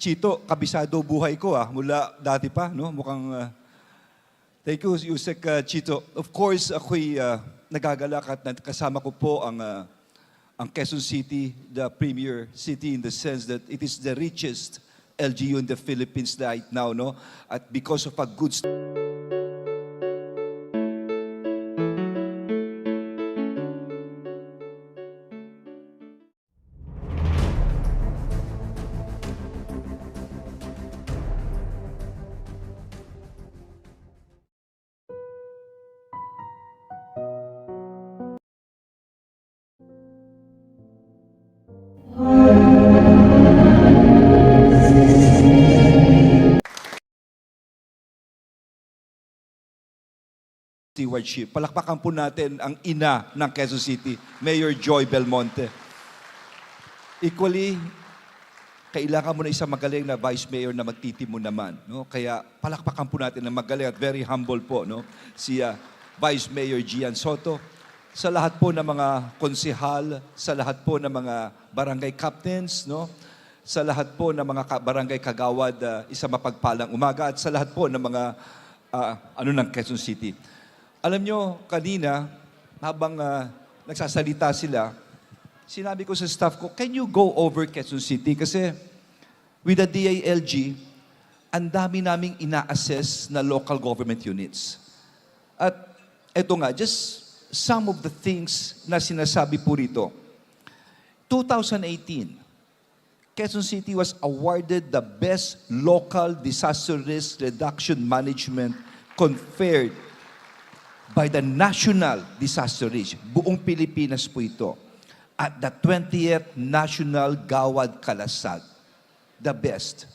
Chito, kabisado buhay ko mula dati pa, no? Mukhang, thank you, Yusek Chito. Of course, ako'y nagagalak at kasama ko po ang Quezon City, the premier city in the sense that it is the richest LGU in the Philippines right now, no? At because of a good stewardship. Palakpakan po natin ang ina ng Quezon City, Mayor Joy Belmonte. Equally, kailangan mo na isang magaling na Vice Mayor na magtitimo naman. No? Kaya palakpakan po natin ang magaling at very humble po, no? Si Vice Mayor Gian Soto. Sa lahat po ng mga konsehal, sa lahat po ng mga barangay captains, no? Sa lahat po ng mga barangay kagawad, isang mapagpalang umaga at sa lahat po ng mga ng Quezon City. Alam nyo, kanina, habang nagsasalita sila, sinabi ko sa staff ko, can you go over Quezon City? Kasi with the DILG, ang dami naming ina-assess na local government units. At eto nga, just some of the things na sinasabi po rito. 2018, Quezon City was awarded the Best Local Disaster Risk Reduction Management conferred by the National Disaster Risk. Buong Pilipinas po ito. At the 20th National Gawad Kalasag. The best.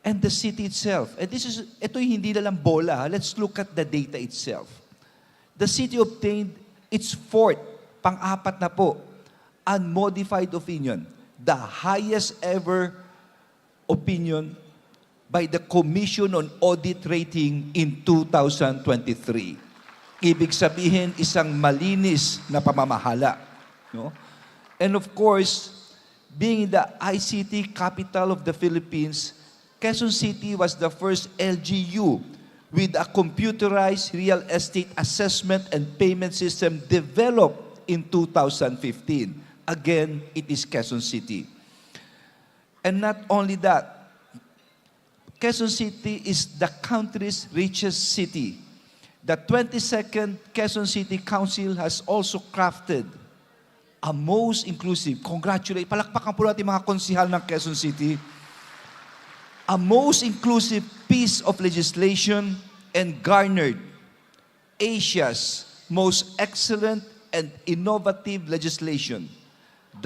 And the city itself. And ito hindi na lang bola. Let's look at the data itself. The city obtained its fourth, pang-apat na po, unmodified opinion. The highest ever opinion by the Commission on Audit Rating in 2023. Ibig sabihin, isang malinis na pamamahala. No? And of course, being the ICT capital of the Philippines, Quezon City was the first LGU with a computerized real estate assessment and payment system developed in 2015. Again, it is Quezon City. And not only that, Quezon City is the country's richest city. The 22nd Quezon City Council has also crafted a most inclusive, palakpakan po natin mga konsihal ng Quezon City, a most inclusive piece of legislation and garnered Asia's most excellent and innovative legislation,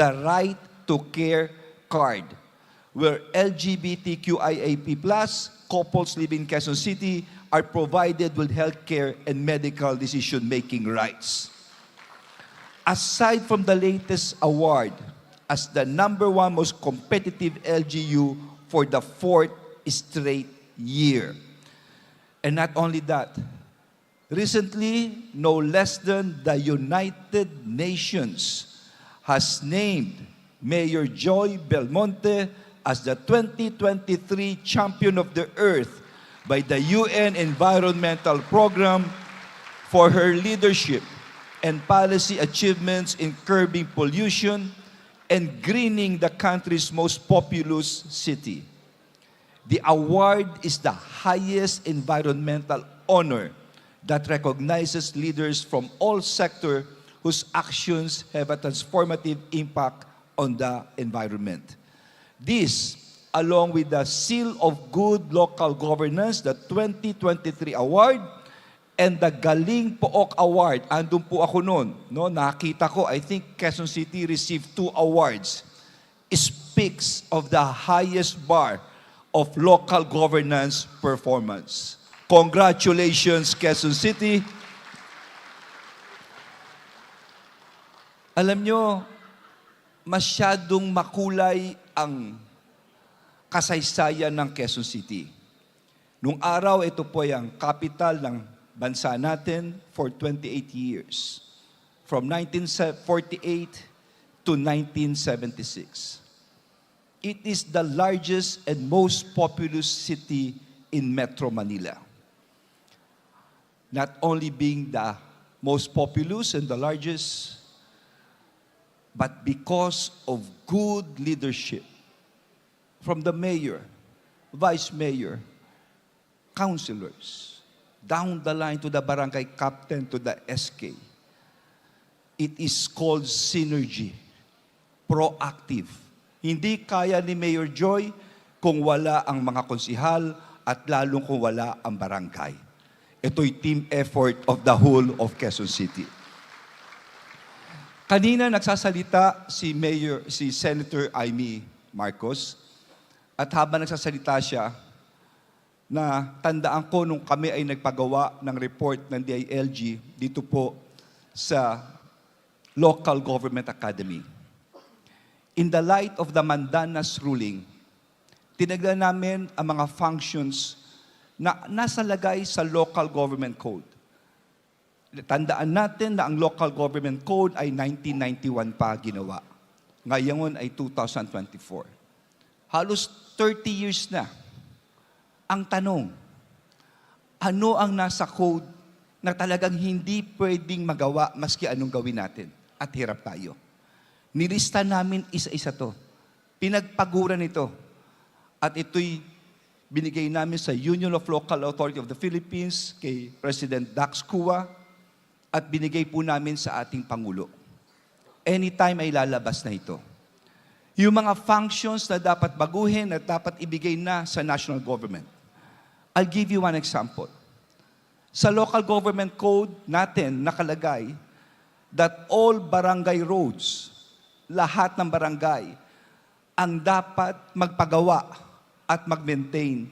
the Right to Care Card, where LGBTQIAP+ couples living in Quezon City are provided with healthcare and medical decision-making rights. Aside from the latest award as the #1 most competitive LGU for the 4th straight year. And not only that, recently, no less than the United Nations has named Mayor Joy Belmonte as the 2023 Champion of the Earth by the UN Environmental Program for her leadership and policy achievements in curbing pollution and greening the country's most populous city. The award is the highest environmental honor that recognizes leaders from all sectors whose actions have a transformative impact on the environment. This, along with the Seal of Good Local Governance, the 2023 award, and the Galing Pook Award. Andun po ako noon. No? Nakita ko, I think Quezon City received 2 awards. Speaks of the highest bar of local governance performance. Congratulations, Quezon City. Alam nyo, masyadong makulay ang kasaysayan ng Quezon City. Nung araw, ito po yung capital ng bansa natin for 28 years. From 1948 to 1976. It is the largest and most populous city in Metro Manila. Not only being the most populous and the largest, but because of good leadership from the mayor, vice mayor, councilors, down the line to the barangay captain, to the SK. It is called synergy, proactive. Hindi kaya ni Mayor Joy kung wala ang mga konsihal at lalong kung wala ang barangay. Ito'y team effort of the whole of Quezon City. Kanina nagsasalita si Senator Amy Marcos, at habang nagsasalita siya, na tandaan ko nung kami ay nagpagawa ng report ng DILG dito po sa Local Government Academy. In the light of the Mandanas ruling, tinignan namin ang mga functions na nasa lagay sa Local Government Code. Tandaan natin na ang Local Government Code ay 1991 pa ginawa. Ngayon ay 2024. Halos 30 years na. Ang tanong, ano ang nasa code na talagang hindi pwedeng magawa maski anong gawin natin? At hirap tayo. Nilista namin isa-isa to. Pinagpaguran ito. At ito'y binigay namin sa Union of Local Authority of the Philippines, kay President Dax Cua, at binigay po namin sa ating Pangulo. Anytime ay lalabas na ito. Yung mga functions na dapat baguhin at dapat ibigay na sa national government. I'll give you one example. Sa local government code natin nakalagay that all barangay roads, lahat ng barangay, ang dapat magpagawa at mag-maintain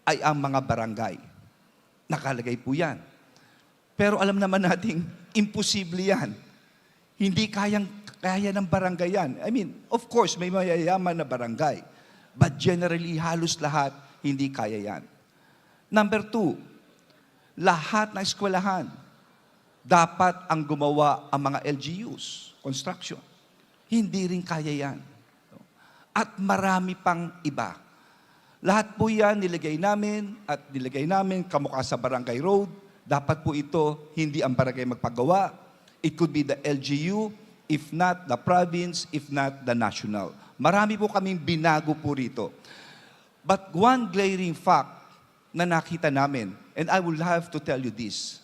ay ang mga barangay. Nakalagay po yan. Pero alam naman nating imposible yan. Hindi kaya ng barangay yan. I mean, of course, may mayayaman na barangay. But generally, halos lahat, hindi kaya yan. Number 2, lahat ng eskwelahan, dapat ang gumawa ang mga LGUs, construction. Hindi rin kaya yan. At marami pang iba. Lahat po yan nilagay namin at nilagay namin kamukha sa barangay road. Dapat po ito, hindi ang barangay magpagawa. It could be the LGU, if not the province, if not the national. Marami po kaming binago po rito. But one glaring fact na nakita namin, and I will have to tell you this,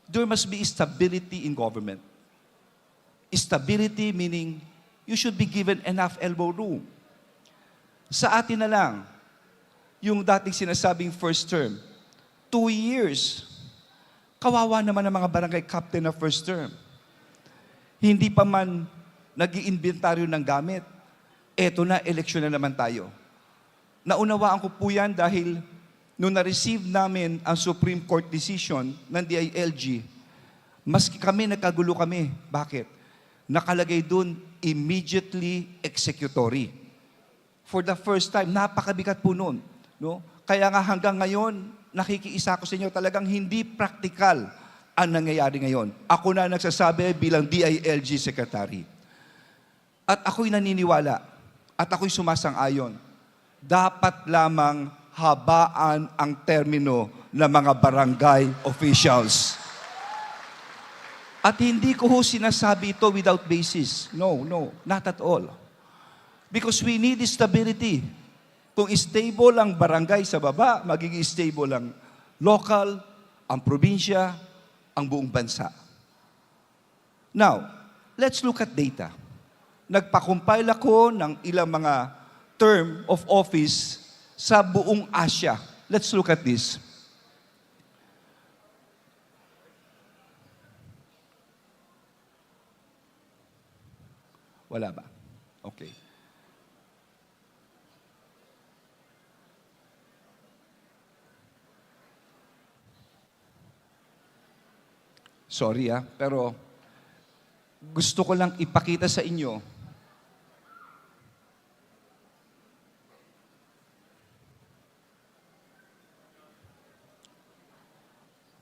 there must be stability in government. Stability meaning you should be given enough elbow room. Sa atin na lang, yung dating sinasabing first term, 2 years, kawawa naman ang mga barangay captain na first term. Hindi pa man nag-iinventaryo ng gamit. Eto na, eleksyon na naman tayo. Naunawaan ko po yan dahil nung na-receive namin ang Supreme Court decision ng DILG, maski kami, nagkagulo kami. Bakit? Nakalagay dun, immediately executory. For the first time, napakabigat po nun. No? Kaya nga hanggang ngayon, nakikiisa ko sa inyo, talagang hindi practical ang nangyayari ngayon. Ako na nagsasabi bilang DILG Secretary. At ako'y naniniwala, at ako'y sumasang-ayon, dapat lamang habaan ang termino ng mga barangay officials. At hindi ko sinasabi ito without basis. No, not at all. Because we need stability. Kung stable ang barangay sa baba, magiging stable ang local, ang probinsya, ang buong bansa. Now, let's look at data. Nagpa-compile ako ng ilang mga term of office sa buong Asia. Let's look at this. Wala ba? Okay. Sorry pero gusto ko lang ipakita sa inyo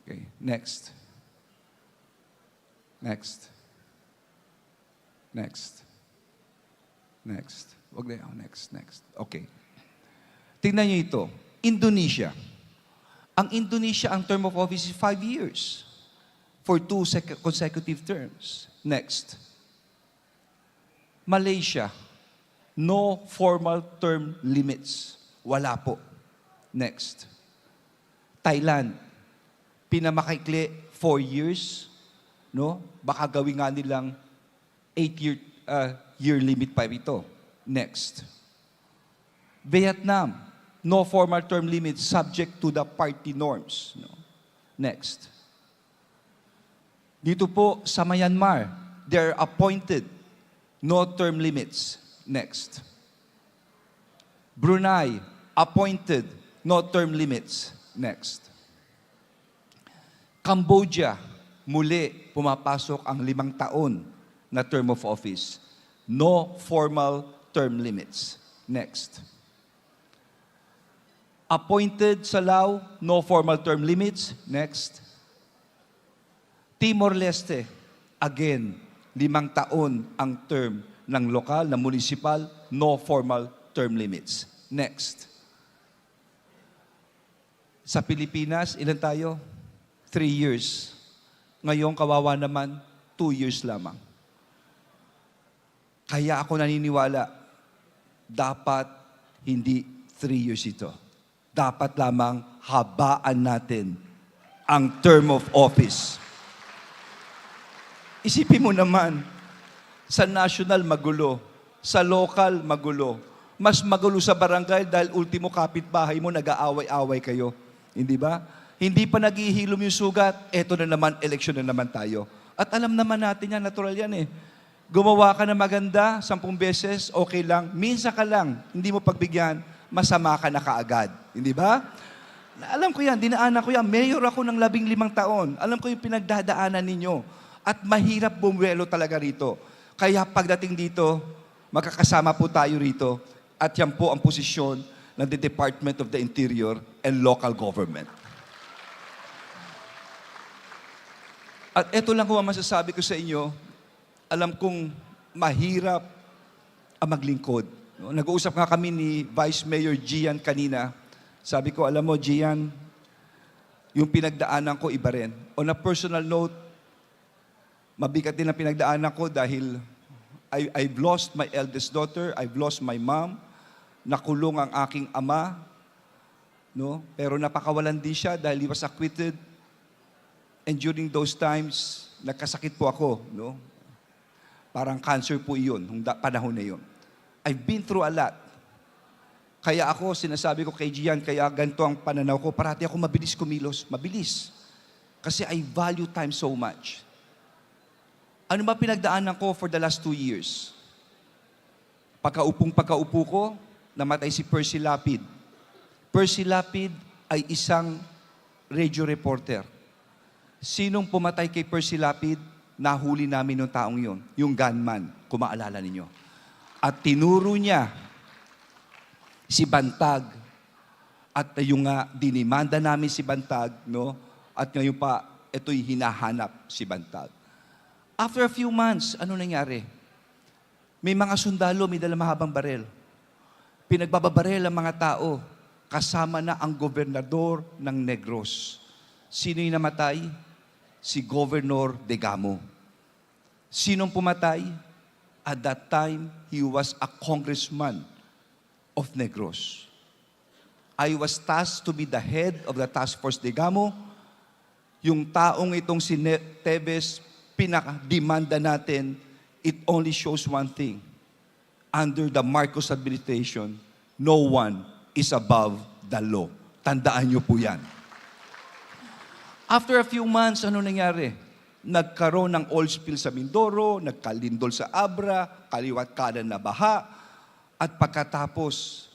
okay, next. Wag na yan. Next. Okay. Tingnan niyo ito. Indonesia. Ang Indonesia, ang term of office is 5 years for 2 consecutive terms. Next. Malaysia. No formal term limits. Wala po. Next. Thailand. Pinamaikli 4 years. No? Baka gawin nga nilang 8-year limit pa ito. Next. Vietnam. No formal term limit subject to the party norms. No? Next. Dito po sa Myanmar, they're appointed. No term limits. Next. Brunei, appointed. No term limits. Next. Cambodia, muli pumapasok ang 5 taon na term of office. No formal term limits. Next. Appointed sa Lao, no formal term limits. Next. Timor-Leste, again, 5 taon ang term ng lokal, na municipal, no formal term limits. Next. Sa Pilipinas, ilan tayo? 3 years. Ngayon, kawawa naman, 2 years lamang. Kaya ako naniniwala, dapat hindi 3 years ito. Dapat lamang habaan natin ang term of office. Isipin mo naman, sa national magulo, sa local magulo, mas magulo sa barangay dahil ultimo kapitbahay mo, nag-aaway-away kayo. Hindi ba? Hindi pa naghihilom yung sugat, eto na naman, eleksyon na naman tayo. At alam naman natin yan, natural yan eh. Gumawa ka na maganda, 10 beses, okay lang. Minsan ka lang, hindi mo pagbigyan, masama ka na kaagad. Hindi ba? Alam ko yan, dinaanan ko yan. Mayor ako ng 15 taon. Alam ko yung pinagdadaanan ninyo. At mahirap bumuelo talaga rito. Kaya pagdating dito, makakasama po tayo rito. At yan po ang posisyon ng the Department of the Interior and Local Government. At ito lang kung ang masasabi ko sa inyo, alam kong mahirap ang maglingkod. Nag-uusap nga kami ni Vice Mayor Gian kanina. Sabi ko, alam mo, Gian, yung pinagdaanan ko iba rin. On a personal note, mabigat din ang pinagdaanan ko dahil I've lost my eldest daughter, I've lost my mom, nakulong ang aking ama, no? Pero napakawalan din siya dahil he was acquitted. And during those times, nagkasakit po ako, no? Parang cancer po iyon, nung panahon na iyon. I've been through a lot. Kaya ako, sinasabi ko kay Gian, kaya ganito ang pananaw ko, parati ako mabilis kumilos. Mabilis. Kasi I value time so much. Ano ba pinagdaanan ko for the last 2 years? Pagkaupo ko, namatay si Percy Lapid. Percy Lapid ay isang radio reporter. Sinong pumatay kay Percy Lapid? Nahuli namin ng taong yon, yung gunman, kung maalala ninyo. At tinuro niya si Bantag. At yung dinimanda namin si Bantag, no? At ngayon pa, ito'y hinahanap si Bantag. After a few months, ano nangyari? May mga sundalo, may dalang mahabang barel. Pinagbababarel ang mga tao, kasama na ang gobernador ng Negros. Sino yung namatay? Si Governor Degamo. Sinong pumatay? At that time, he was a congressman of Negros. I was tasked to be the head of the task force Degamo. Yung taong itong si Teves, pinaka-demanda natin, it only shows one thing. Under the Marcos administration, no one is above the law. Tandaan niyo po yan. After a few months, ano nangyari? Nagkaroon ng oil spill sa Mindoro, nagkalindol sa Abra, kaliwat kanan na baha, at pagkatapos,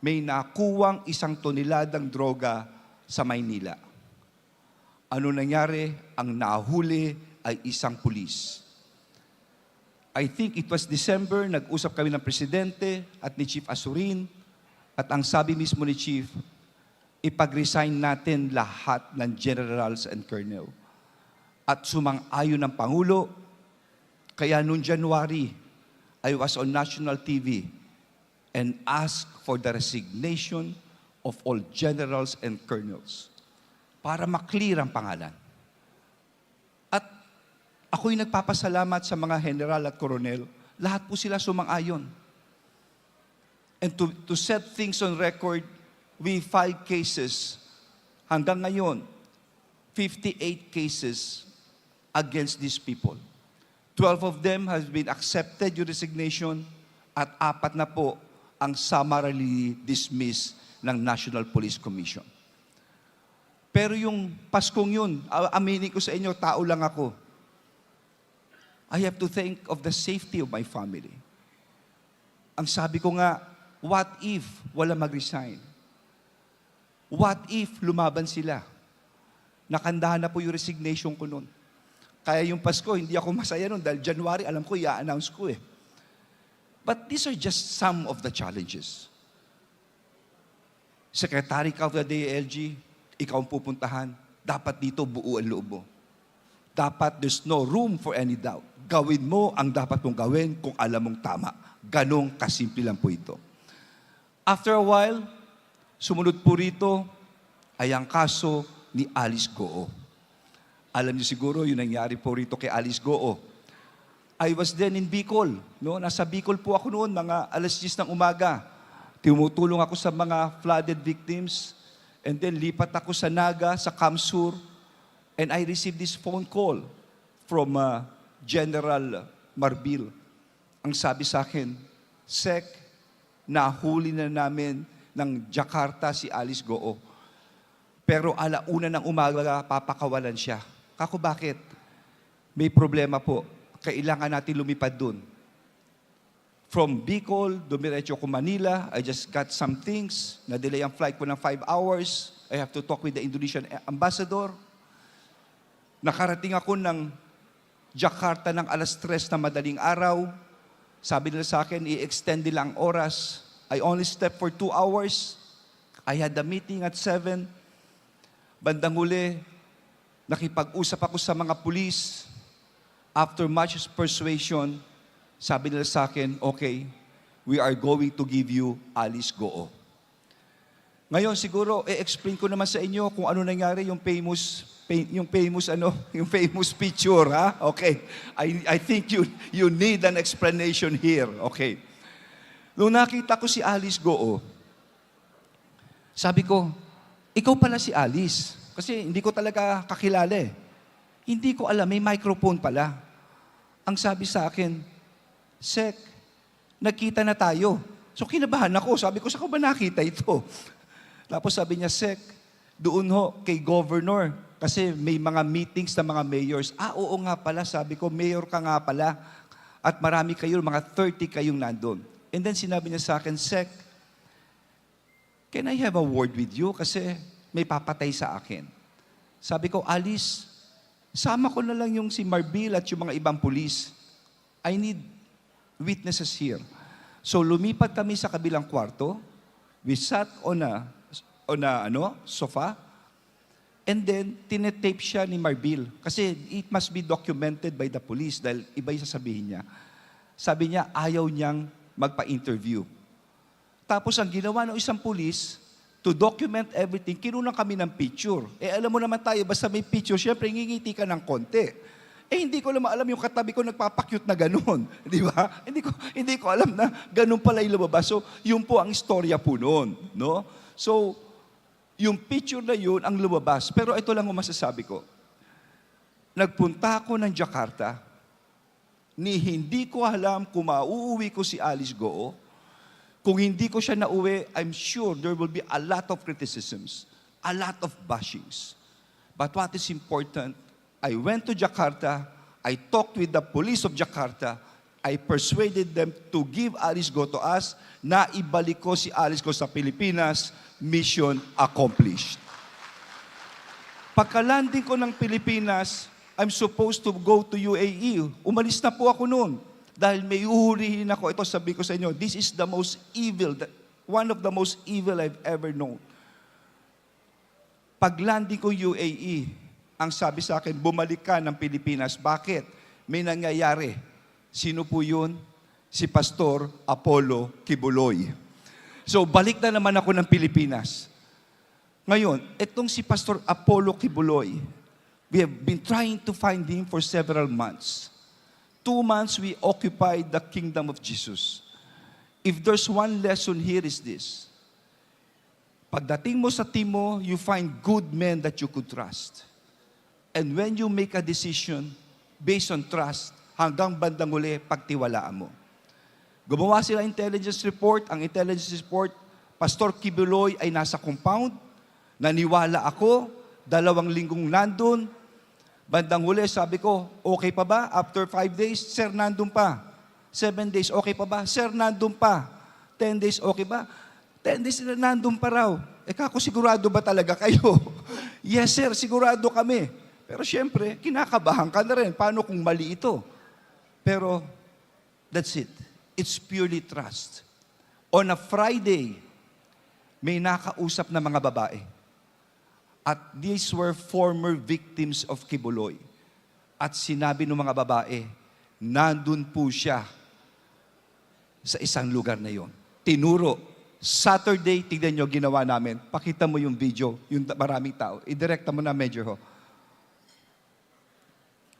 may nakuwang 1 toneladang droga sa Maynila. Ano nangyari? Ang nahuli ay isang pulis. I think it was December, nag-usap kami ng presidente at ni Chief Asurin, at ang sabi mismo ni Chief, ipag-resign natin lahat ng generals and colonel. At sumang-ayon ng Pangulo, kaya noong January, I was on national TV and asked for the resignation of all generals and colonels para maklear ang pangalan. At ako'y nagpapasalamat sa mga general at koronel, lahat po sila sumang-ayon. And to set things on record, we filed cases. Hanggang ngayon, 58 cases against these people. 12 of them has been accepted yung resignation at 4 na po ang summarily dismissed ng National Police Commission. Pero yung Paskong yun, aminin ko sa inyo, tao lang ako. I have to think of the safety of my family. Ang sabi ko nga, what if wala mag-resign? What if lumaban sila? Nakandahan na po yung resignation ko noon. Kaya yung Pasko, hindi ako masaya noon dahil January, alam ko, i-announce ko eh. But these are just some of the challenges. Secretary ka of the DILG, ikaw ang pupuntahan. Dapat dito buo ang loob mo. Dapat there's no room for any doubt. Gawin mo ang dapat mong gawin kung alam mong tama. Ganong kasimple lang po ito. After a while, sumunod po rito ay ang kaso ni Alice Goo. Alam niyo siguro, yun nangyari po rito kay Alice Goo. I was then in Bicol. No? Nasa Bicol po ako noon, mga 10:00 ng umaga. Tumutulong ako sa mga flooded victims. And then lipat ako sa Naga, sa Kamsur. And I received this phone call from General Marbil. Ang sabi sa akin, Sec, nahuli na namin ng Jakarta si Alice Goo. Pero 1:00 ng umaga, papakawalan siya. Kako, bakit? May problema po. Kailangan natin lumipad dun. From Bicol, dumiretso ko Manila. I just got some things. Na-delay ang flight ko ng 5 hours. I have to talk with the Indonesian ambassador. Nakarating ako ng Jakarta ng 3:00 na madaling araw. Sabi nila sa akin, i-extend nila ang oras. I only slept for 2 hours. I had a meeting at 7. Bandang huli, nakipag-usap ako sa mga pulis. After much persuasion, sabi nila sa akin, okay, we are going to give you Alice Goo. Ngayon siguro, explain ko naman sa inyo kung ano nangyari yung famous picture, ha? Okay. I think you need an explanation here. Okay. Nung nakita ko si Alice Goo, sabi ko, ikaw pala si Alice. Kasi hindi ko talaga kakilala eh. Hindi ko alam, may microphone pala. Ang sabi sa akin, Sec, nagkita na tayo. So kinabahan ako. Sabi ko, saan ko ba nakita ito? Tapos sabi niya, Sec, doon ho kay Governor. Kasi may mga meetings na mga mayors. Oo nga pala. Sabi ko, mayor ka nga pala. At marami kayo, mga 30 kayong nandun. And then sinabi niya sa akin, Sec, can I have a word with you? Kasi may papatay sa akin. Sabi ko, Alice, sama ko na lang yung si Marbil at yung mga ibang pulis. I need witnesses here. So lumipat kami sa kabilang kwarto. We sat on a sofa. And then, tinetape siya ni Marbil. Kasi it must be documented by the police dahil iba yung sasabihin niya. Sabi niya, ayaw niyang magpa-interview. Tapos ang ginawa ng isang pulis, to document everything, kinunan kami ng picture. Alam mo naman tayo, basta may picture, syempre ngingiti ka ng konti. Hindi ko naman alam yung katabi ko nagpapakyut na ganun. Di ba? Hindi ko alam na ganun pala yung lumabas. So, yun po ang istorya po noon. No? So, yung picture na yun ang lumabas. Pero ito lang ang masasabi ko. Nagpunta ako ng Jakarta, hindi ko alam kung mauuwi ko si Alice Goo. Kung hindi ko siya nauwi, I'm sure there will be a lot of criticisms, a lot of bashings. But what is important, I went to Jakarta, I talked with the police of Jakarta, I persuaded them to give Alice Goo to us, na ibalik ko si Alice Goo sa Pilipinas, mission accomplished. Pagka-landing ko ng Pilipinas, I'm supposed to go to UAE. Umalis na po ako noon. Dahil may uhulihin ako, ito sabi ko sa inyo, this is the most evil, one of the most evil I've ever known. Paglanding ko UAE, ang sabi sa akin, bumalik ka ng Pilipinas. Bakit? May nangyayari. Sino po yun? si Pastor Apollo Kibuloy. So, balik na naman ako ng Pilipinas. Ngayon, itong si Pastor Apollo Kibuloy, we have been trying to find him for several months. 2 months, we occupied the kingdom of Jesus. If there's one lesson here is this. Pagdating mo sa team mo, you find good men that you could trust. And when you make a decision based on trust, hanggang bandang uli, pagtiwalaan mo. Gumawa sila intelligence report. Ang intelligence report, Pastor Kibuloy ay nasa compound. Naniwala ako, 2 linggong nandun. Bandang huli, sabi ko, okay pa ba? After 5 days, sir, nandun pa. 7 days, okay pa ba? Sir, nandun pa. 10 days, okay ba? 10 days na nandun pa raw. Kako, sigurado ba talaga kayo? Yes, sir, sigurado kami. Pero syempre, kinakabahan ka na rin. Paano kung mali ito? Pero, that's it. It's purely trust. On a Friday, may nakausap na mga babae. At these were former victims of Kibuloy. At sinabi ng mga babae, nandun po siya sa isang lugar na yon. Tinuro. Saturday, tignan nyo, ginawa namin. Pakita mo yung video, yung maraming tao. Idirekta mo na, Major Ho.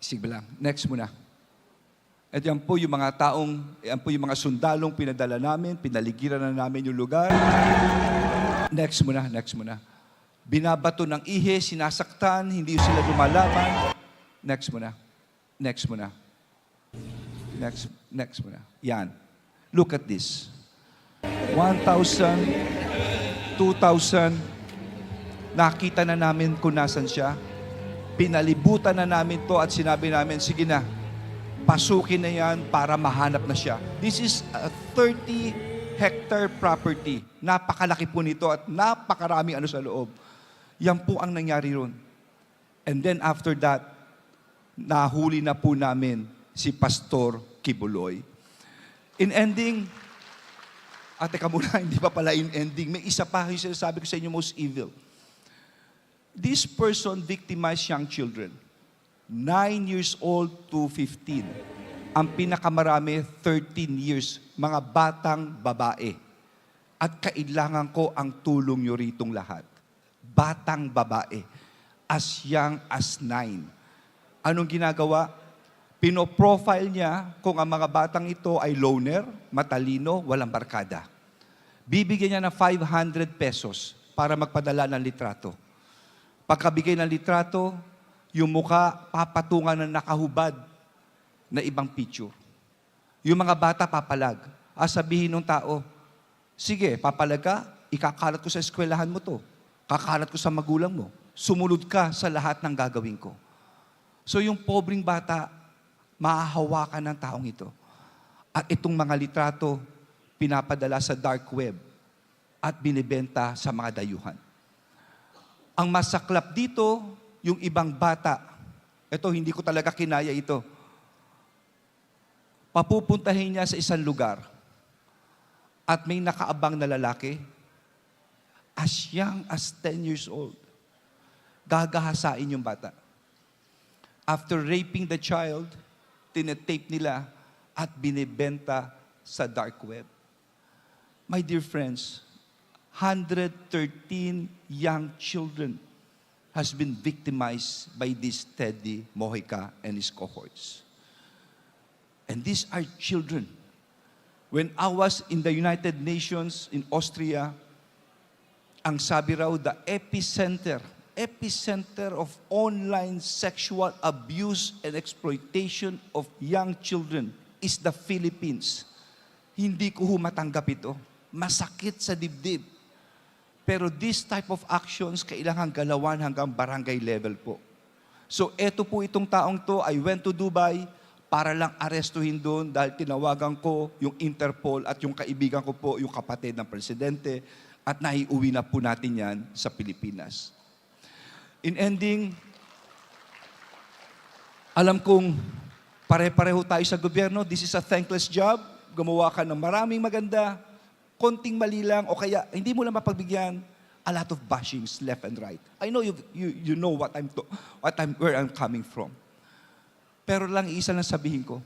Sige lang. Next muna. At yan po yung mga taong, yan po yung mga sundalong pinadala namin, pinaligiran na namin yung lugar. Next muna, next muna. Binabato ng ihe, sinasaktan, hindi sila lumalaban. Next muna. Next muna. Next muna. Yan. Look at this. 1,000, 2,000, nakita na namin kung nasan siya. Pinalibutan na namin to at sinabi namin, sige na, pasukin na yan para mahanap na siya. This is a 30-hectare property. Napakalaki po nito at napakarami ano sa loob. Yan po ang nangyari ron. And then after that, nahuli na po namin si Pastor Kibuloy. In ending, teka muna, hindi pa pala in ending. May isa pa yung sinasabi ko sa inyo, most evil. This person victimized young children. 9 years old to 15. Ang pinakamarami, 13 years. Mga batang babae. At kailangan ko ang tulong nyo ritong lahat. Batang babae. As young as 9. Anong ginagawa? Pinoprofile niya kung ang mga batang ito ay loner, matalino, walang barkada. Bibigyan niya ng 500 pesos para magpadala ng litrato. Pagkabigay ng litrato, yung mukha papatungan ng nakahubad na ibang picture. Yung mga bata papalag. Sabihin ng tao, sige, papalag ka, ikakalat ko sa eskwelahan mo to. Kakalat ko sa magulang mo. Sumunod ka sa lahat ng gagawin ko. So yung pobreng bata, mahahawakan ng taong ito. At itong mga litrato, pinapadala sa dark web at binibenta sa mga dayuhan. Ang masaklap dito, yung ibang bata, ito hindi ko talaga kinaya ito, papupuntahin niya sa isang lugar at may nakaabang na lalaki, as young as 10 years old, gagahasain yung bata. After raping the child, tinetape nila at binibenta sa dark web. My dear friends, 113 young children has been victimized by this Teddy Mojica and his cohorts. And these are children. When I was in the United Nations in Austria, ang sabi raw, the epicenter of online sexual abuse and exploitation of young children is the Philippines. Hindi ko matanggap ito. Masakit sa dibdib. Pero this type of actions, kailangan galawan hanggang barangay level po. So, eto po itong taong to, I went to Dubai para lang arestuhin doon dahil tinawagan ko yung Interpol at yung kaibigan ko po, yung kapatid ng presidente, at naiuwi na po natin yan sa Pilipinas. In ending, alam kong pare-pareho tayo sa gobyerno. This is a thankless job. Gumawa ka ng maraming maganda, konting mali lang, o kaya hindi mo lang mapagbigyan, a lot of bashings left and right. I know you know where I'm coming from. Pero lang isa lang sabihin ko,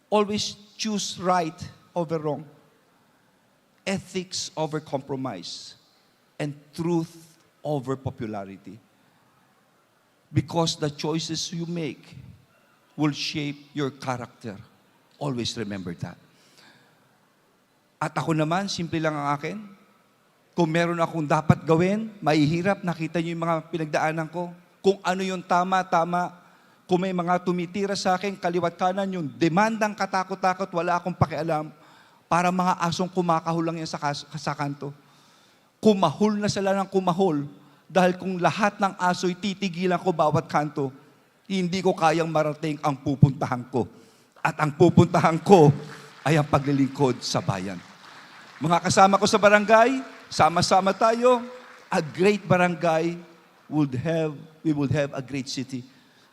Always choose right over wrong, ethics over compromise, and truth over popularity. Because the choices you make will shape your character. Always remember that. At ako naman, simple lang ang akin. Kung meron akong dapat gawin, mahihirap, nakita niyo yung mga pinagdaanan ko. Kung ano yung tama, tama. Kung may mga tumitira sa akin, kaliwat kanan, yung demandang katakot-takot, wala akong pakialam. Para mga asong kumakahol lang yan sa kanto. Kumahol na sila ng kumahol. Dahil kung lahat ng aso'y titigilan ko bawat kanto, hindi ko kayang marating ang pupuntahan ko. At ang pupuntahan ko ay ang paglilingkod sa bayan. Mga kasama ko sa barangay, sama-sama tayo. A great barangay we would have a great city.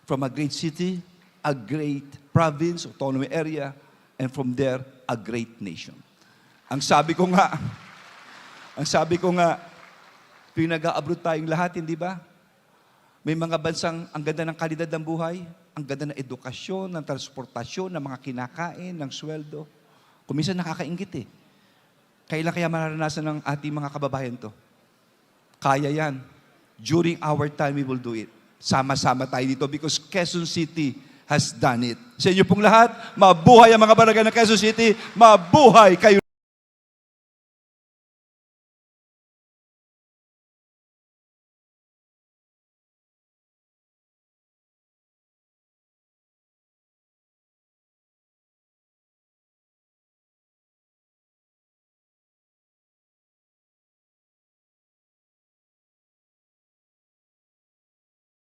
From a great city, a great province, autonomous area, and from there, a great nation. Ang sabi ko nga, pinag-a-abroad tayong lahat, hindi ba? May mga bansang ang ganda ng kalidad ng buhay, ang ganda ng edukasyon, ng transportasyon, ng mga kinakain, ng sweldo. Kung minsan nakakaingit eh. Kailan kaya mararanasan ng ating mga kababayan to? Kaya yan. During our time, we will do it. Sama-sama tayo dito because Quezon City has done it. Sa inyo pong lahat, mabuhay ang mga barangay ng Quezon City, mabuhay kayo.